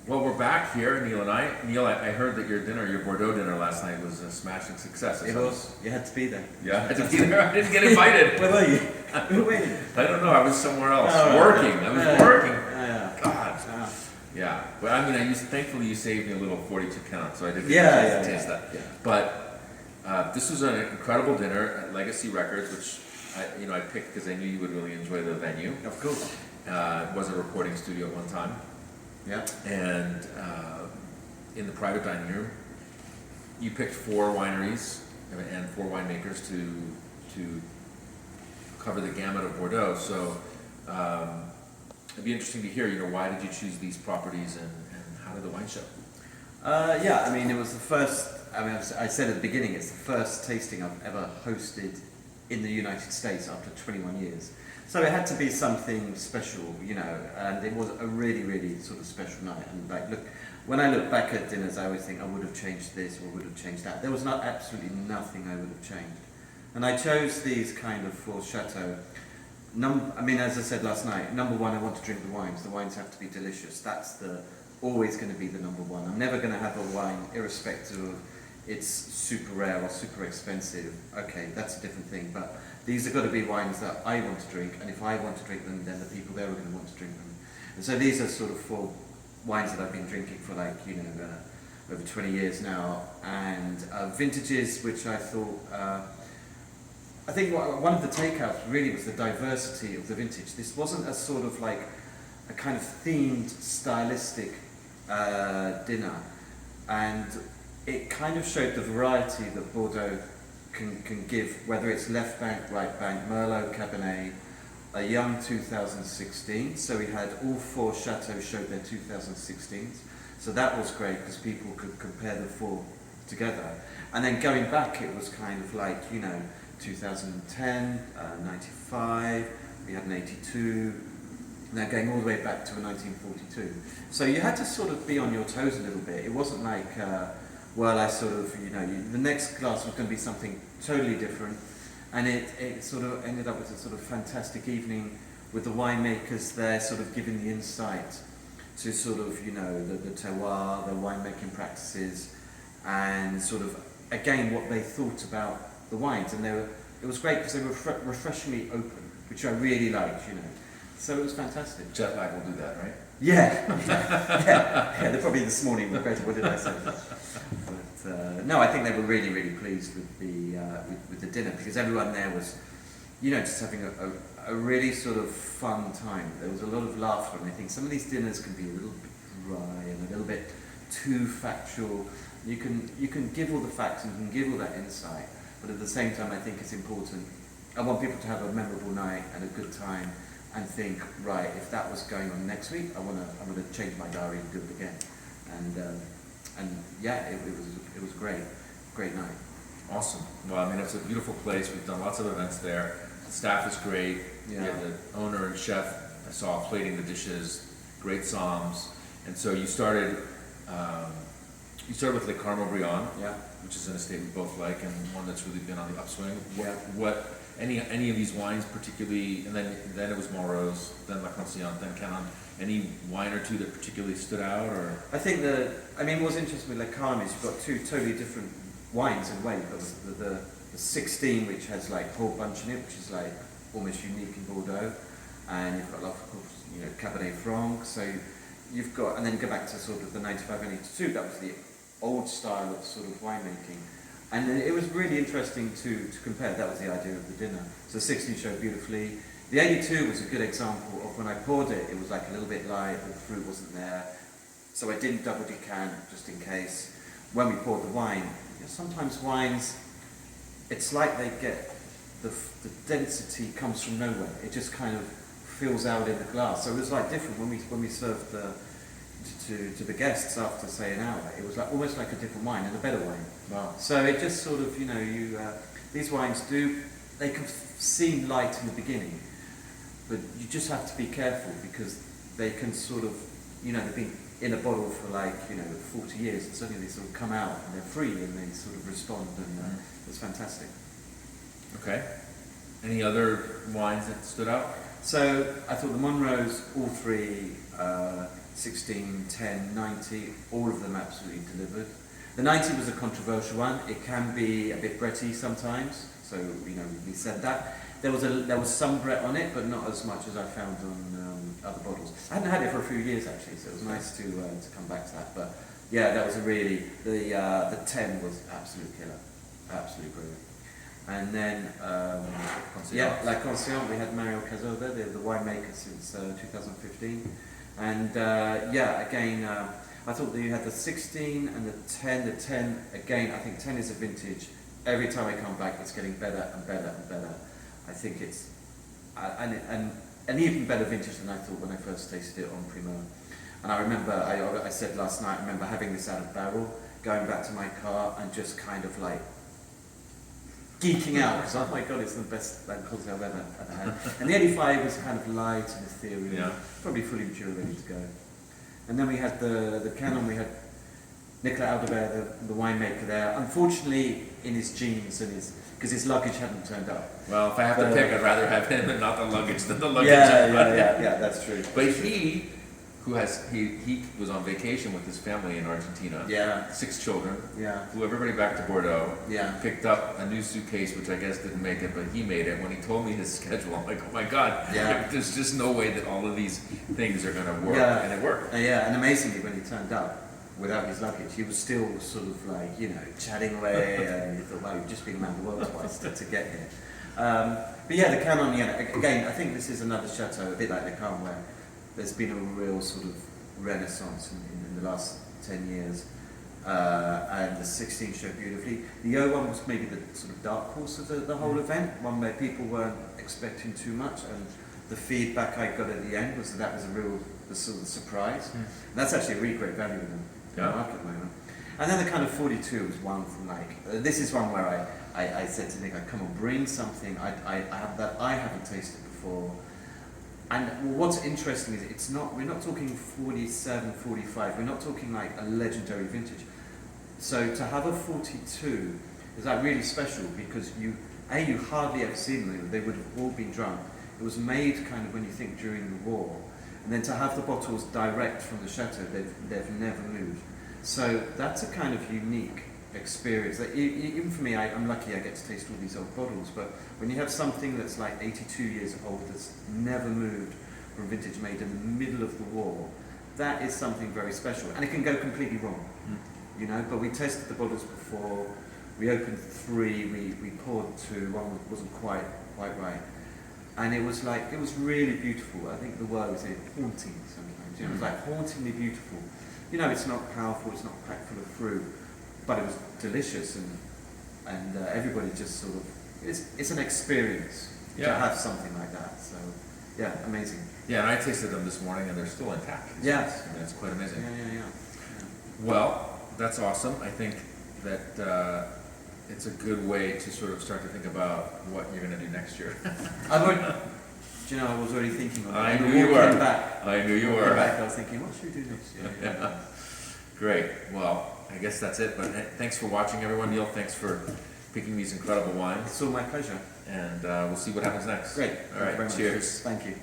Well, we're back here, Neil and I. Neil, I heard that your Bordeaux dinner last night was a smashing success. It was. You had to be there. Yeah, I had to be there. I didn't get invited. Where were you? You were waiting. I don't know. I was somewhere else. Oh, working. I was working. Yeah. God. Yeah. But I mean, thankfully you saved me a little 42 count, so I didn't Yeah. taste that. Yeah. But this was an incredible dinner at Legacy Records, which I picked because I knew you would really enjoy the venue. Of course. It was a recording studio at one time. Yeah. And in the private dining room, you picked 4 wineries and 4 winemakers to cover the gamut of Bordeaux. So it'd be interesting to hear, why did you choose these properties and how did the wine show? Yeah, I mean, it was the first, I said at the beginning, it's the first tasting I've ever hosted in the United States after 21 years. So it had to be something special, and it was a really, really sort of special night. And when I look back at dinners, I always think I would have changed this or would have changed that. There was absolutely nothing I would have changed. And I chose these kind of for Chateau. As I said last night, number one, I want to drink the wines. The wines have to be delicious. That's always going to be the number one. I'm never going to have a wine, irrespective of it's super rare or super expensive. Okay, that's a different thing. But these have got to be wines that I want to drink, and if I want to drink them, then the people there are going to want to drink them. And so these are sort of 4 wines that I've been drinking for over 20 years now, and vintages which I thought, I think one of the takeouts really was the diversity of the vintage. This wasn't a sort of like a kind of themed, stylistic dinner, and it kind of showed the variety that Bordeaux can give, whether it's left bank, right bank, Merlot, Cabernet, a young 2016. So we had all 4 chateaux showed their 2016s. So that was great because people could compare the 4 together. And then going back, it was kind of like, 2010, 95, we had an 82, now going all the way back to a 1942. So you had to sort of be on your toes a little bit. It wasn't like, the next glass was going to be something totally different, and it sort of ended up with a sort of fantastic evening with the winemakers there, sort of giving the insight to sort of, the terroir, the winemaking practices, and sort of, again, what they thought about the wines. And it was great because they were refreshingly open, which I really liked, So it was fantastic. Jet lag will do that, right? Yeah, they probably this morning regretted, what did I say? But no, I think they were really, really pleased with the dinner, because everyone there was, just having a really sort of fun time. There was a lot of laughter, and I think some of these dinners can be a little bit dry and a little bit too factual. You can give all the facts and you can give all that insight, but at the same time, I think it's important. I want people to have a memorable night and a good time, and think, right, if that was going on next week, I'm gonna change my diary and do it again. And yeah, it was great night. Awesome. Well, it's a beautiful place. We've done lots of events there. The staff is great. Yeah. You have the owner and chef, I saw plating the dishes, great psalms. And so you started with Le Carmel Briand, Yeah. which is an estate we both like, and one that's really been on the upswing. Yeah. Any of these wines particularly, and then it was Morose, then La Consciente, then Canon. Any wine or two that particularly stood out, or? I think what's interesting with Le Carmel is you've got 2 totally different wines in a way. You've got the 16, which has like whole bunch in it, which is like almost unique in Bordeaux, and you've got of course, Cabernet Franc. So you've got, and then go back to sort of the 95 and 82. That was the old style of sort of winemaking. And it was really interesting to compare. That was the idea of the dinner. So 16 showed beautifully. The 82 was a good example of when I poured it, it was like a little bit light, the fruit wasn't there. So I didn't double decant just in case. When we poured the wine, sometimes wines, it's like they get, the density comes from nowhere. It just kind of fills out in the glass. So it was like different when we served to the guests after, say, an hour. It was like almost like a different wine and a better wine. Wow. So it just sort of, these wines they can seem light in the beginning, but you just have to be careful because they can sort of, they've been in a bottle for 40 years, and suddenly they sort of come out and they're free and they sort of respond, and it's fantastic. Okay. Any other wines that stood out? So I thought the Monroes, all 3, 16, 10, 90, all of them absolutely delivered. The 90 was a controversial one. It can be a bit Bretty sometimes, so we said that. There was some Brett on it, but not as much as I found on other bottles. I hadn't had it for a few years actually, so it was nice to come back to that. But yeah, that was the 10 was absolute killer, absolutely brilliant. And then La Conscience, we had Mario Cazorda, the winemaker since 2015, and again. I thought that you had the 16 and the 10. The 10, again, I think 10 is a vintage. Every time I come back, it's getting better and better and better. I think it's an even better vintage than I thought when I first tasted it on Primeur. And I remember, I said last night, I remember having this out of barrel, going back to my car and just kind of like geeking out, because oh my god, it's the best cocktail I've ever had. And the 85 was kind of light and ethereal, probably fully mature, ready to go. And then we had the Canon, we had Nicolas Aldebert, the winemaker there. Unfortunately, in his jeans and because his luggage hadn't turned up. Well, if I have to pick, I'd rather have him and not the luggage than the luggage. Yeah, that's true. But he was on vacation with his family in Argentina. Yeah. 6 children. Yeah. Flew everybody back to Bordeaux. Yeah. Picked up a new suitcase, which I guess didn't make it, but he made it. When he told me his schedule, I'm like, oh my god. Yeah. There's just no way that all of these things are going to work. Yeah. And it worked. And amazingly, when he turned up without his luggage, he was still sort of like, chatting away, and you thought, wow, you've just been around the world twice to get here. But yeah, the Canon, again, I think this is another chateau, a bit like the Canon, where there's been a real sort of renaissance in the last 10 years. And the 16 showed beautifully. The 01 was maybe the sort of dark horse of the whole event, one where people weren't expecting too much, and the feedback I got at the end was that was a sort of surprise. And that's actually a really great value in the market at the moment. And then the kind of 42 was one from this is one where I said to Nick, come on, bring something I have that I haven't tasted before. And what's interesting is we're not talking 47, 45, we're not talking like a legendary vintage. So to have a 42 is like really special, because you hardly ever see them, they would have all been drunk. It was made kind of when you think during the war, and then to have the bottles direct from the chateau, they've never moved. So that's a kind of unique experience. Even for me, I'm lucky I get to taste all these old bottles, but when you have something that's like 82 years old, that's never moved from vintage made in the middle of the war, that is something very special. And it can go completely wrong, but we tested the bottles before, we opened 3, we poured 2, one wasn't quite right. And it was really beautiful. I think the word was haunting sometimes. It was like hauntingly beautiful. It's not powerful, it's not packed full of fruit, but it was delicious, and everybody just sort of, it's an experience to have something like that. So, yeah, amazing. Yeah, and I tasted them this morning, and they're still intact. Yes. I mean, it's quite amazing. Yeah. Well, that's awesome. I think that it's a good way to sort of start to think about what you're going to do next year. I was already thinking on it. I knew you were. Back, I knew you were. Back, I was thinking, what should we do next year? Yeah. Great. Well, I guess that's it. But thanks for watching, everyone. Neal, thanks for picking these incredible wines. It's all my pleasure. And we'll see what happens next. Great. All right. Thank you very much. Cheers. Thank you.